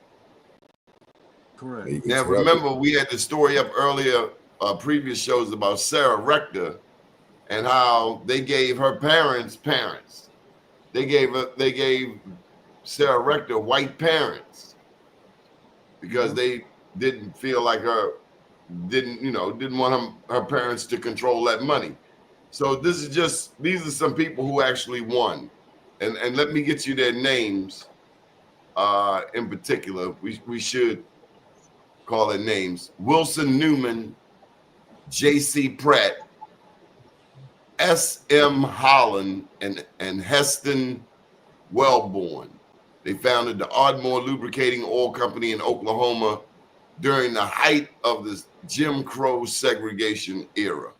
Correct. Now, remember, we had the story up earlier, previous shows about Sarah Rector and how they gave her parents. They gave Sarah Rector white parents because they didn't feel like didn't want her parents to control that money. So these are some people who actually won. And let me get you their names in particular. We should call their names. Wilson Newman, J.C. Pratt, S.M. Holland and Heston Wellborn. They founded the Ardmore Lubricating Oil Company in Oklahoma during the height of the Jim Crow segregation era.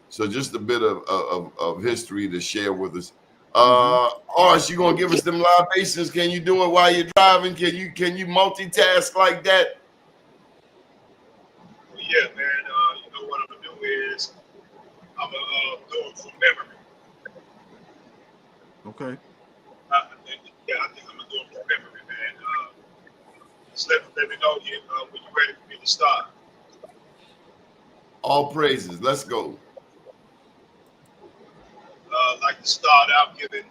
So just a bit of history to share with us. Horace, you gonna give us them libations? Can you do it while you're driving? Can you multitask like that? Well, yeah, man. You know what I'm gonna do is I'm gonna do it from memory. Okay. Yeah, I think I'm gonna do it from memory, man. Just let me know when you're ready for me to start. All praises. Let's go. I'd like to start out giving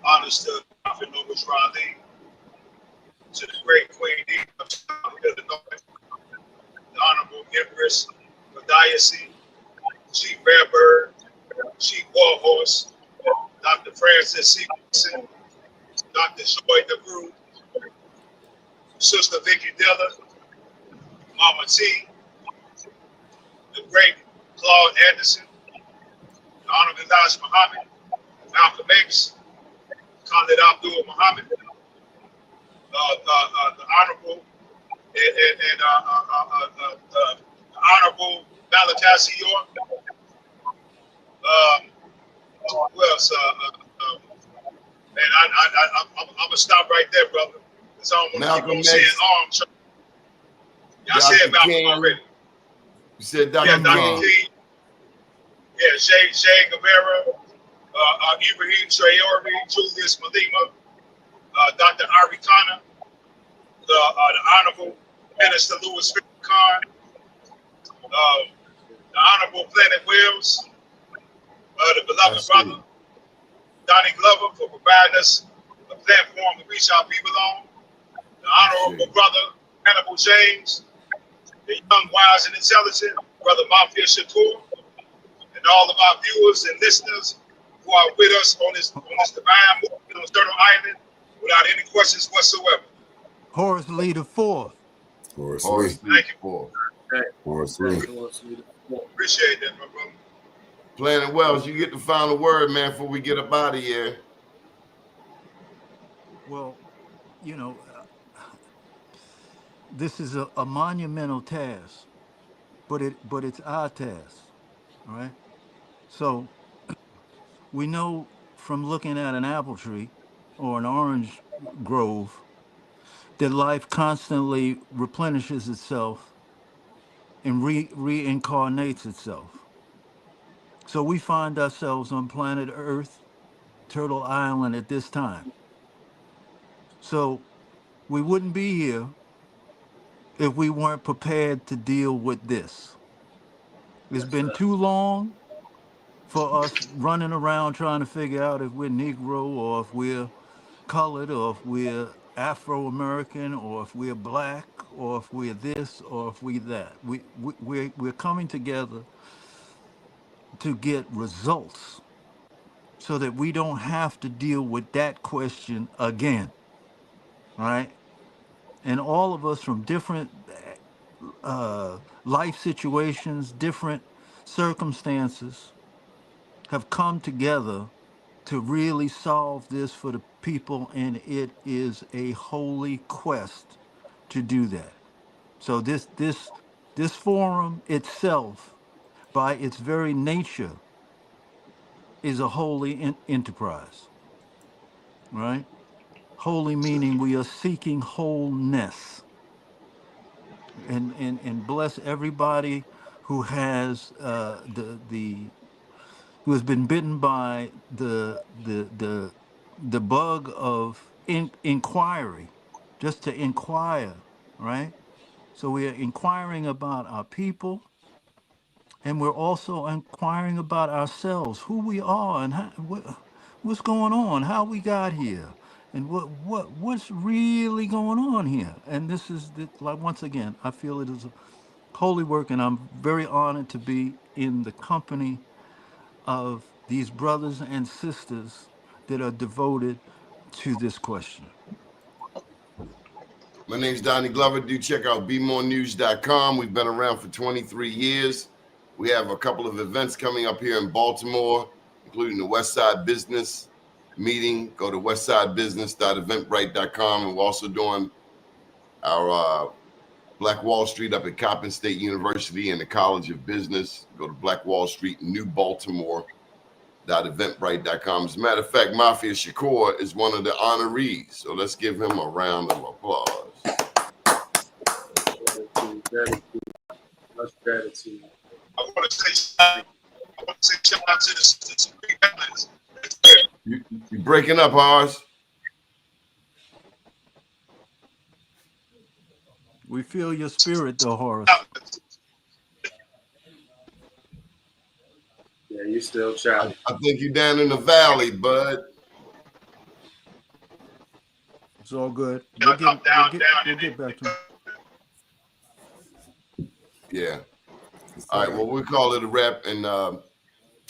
honors to Prophet Nobles Raleigh, to the great Queen of Illinois, the Honorable Empress Madiasi, Chief Bearbird, Chief Warhorse, Dr. Francis C. Wilson, Dr. Joy DeGroot, Sister Vicky Dilla, Mama T, the great Claude Anderson, the Honorable Elijah Muhammad, Malcolm X, Khalid Abdul Muhammad, the Honorable the Honorable Malachi York. Who else? Man, I'm gonna stop right there, brother. Because I don't want to keep on saying arms. Y'all said Malcolm King. already. You said Dr. Yeah, Dr. King. Yeah, Shay Guevara, Ibrahim Traore, Julius Malema, Dr. Ari Khanna, the Honorable Minister Louis Farrakhan, the Honorable Planet Wills, the beloved brother Donnie Glover for providing us a platform to reach our people on, the Honorable brother Hannibal James, the young, wise, and intelligent brother Mafia Shakur, and all of our viewers and listeners who are with us on this divine movement on Turtle Island without any questions whatsoever. Horace Lee the Fourth. Horace Lee. Thank you. Horace Lee. Appreciate that, my brother. Planet Wells, you get the final word, man, before we get up out of here. Well, this is a monumental task, but it's our task, all right? So we know from looking at an apple tree or an orange grove that life constantly replenishes itself and reincarnates itself. So we find ourselves on planet Earth, Turtle Island at this time. So we wouldn't be here if we weren't prepared to deal with this. It's been too long for us running around trying to figure out if we're Negro or if we're colored or if we're Afro-American or if we're black or if we're this or if we're that. We're coming together to get results so that we don't have to deal with that question again, right? And all of us from different life situations, different circumstances have come together to really solve this for the people, and it is a holy quest to do that. So this forum itself, by its very nature, is a holy enterprise, right? Holy meaning we are seeking wholeness, and bless everybody who has who has been bitten by the bug of inquiry, just to inquire, right? So we are inquiring about our people, and we're also inquiring about ourselves, who we are, and what's going on, how we got here, and what's really going on here. And this is like, once again, I feel it is a holy work, and I'm very honored to be in the company of these brothers and sisters that are devoted to this question. My name's Donnie Glover. Do check out bemorenews.com. We've been around for 23 years. We have a couple of events coming up here in Baltimore, including the West Side Business meeting. Go to westsidebusiness.eventbrite.com. And we're also doing our Black Wall Street up at Coppin State University and the College of Business. Go to Black Wall Street, New Baltimore.eventbrite.com. As a matter of fact, Mafia Shakur is one of the honorees. So let's give him a round of applause. Much gratitude. I want to say shout out to the Supreme Balance. You're breaking up, Horace. We feel your spirit, though, Horace. Yeah, you still choppy. I think you're down in the valley, bud. It's all good. We'll We'll down get back to him. Yeah. All right. Well, we call it a wrap. And to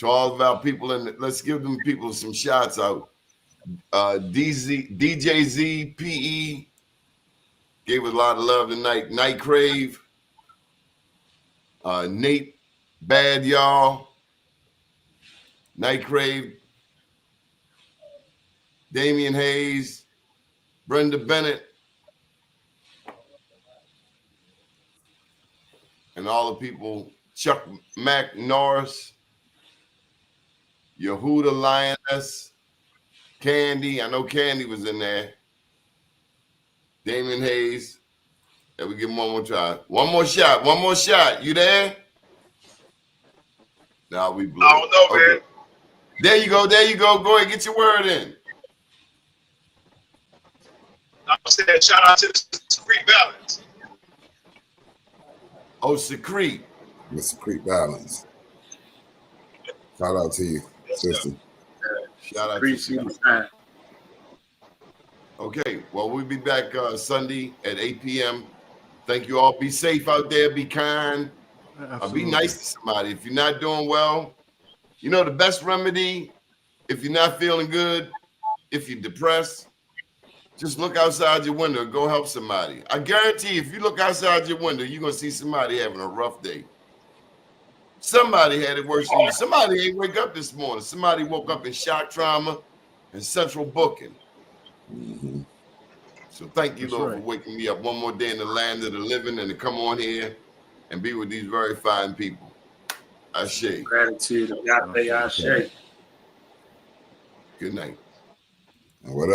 all of our people, let's give them people some shots out. DJZ PE gave us a lot of love tonight. Night Crave, Nate Bad Y'all, Night Crave, Damian Hayes, Brenda Bennett, and all the people, Chuck Mac Norris, Yehuda Lioness, Candy. I know Candy was in there. Damian Hayes. And we give him one more try. One more shot. One more shot. You there? Now we blew. I don't know, man. There you go. There you go. Go ahead. Get your word in. I said shout out to the Supreme Balance. Oh, Secrete. The Secrete Balance. Shout out to you, sister. Shout out to you. Okay. Well, we'll be back Sunday at 8 p.m. Thank you all. Be safe out there. Be kind. Be nice to somebody. If you're not doing well, you know the best remedy, if you're not feeling good, if you're depressed, just look outside your window and go help somebody. I guarantee if you look outside your window, you're going to see somebody having a rough day. Somebody had it worse than you. Somebody ain't wake up this morning. Somebody woke up in shock trauma and central booking. Mm-hmm. So thank you, That's Lord, right. for waking me up one more day in the land of the living and to come on here and be with these very fine people. Ashe. Gratitude. Ashe. Good night. What up?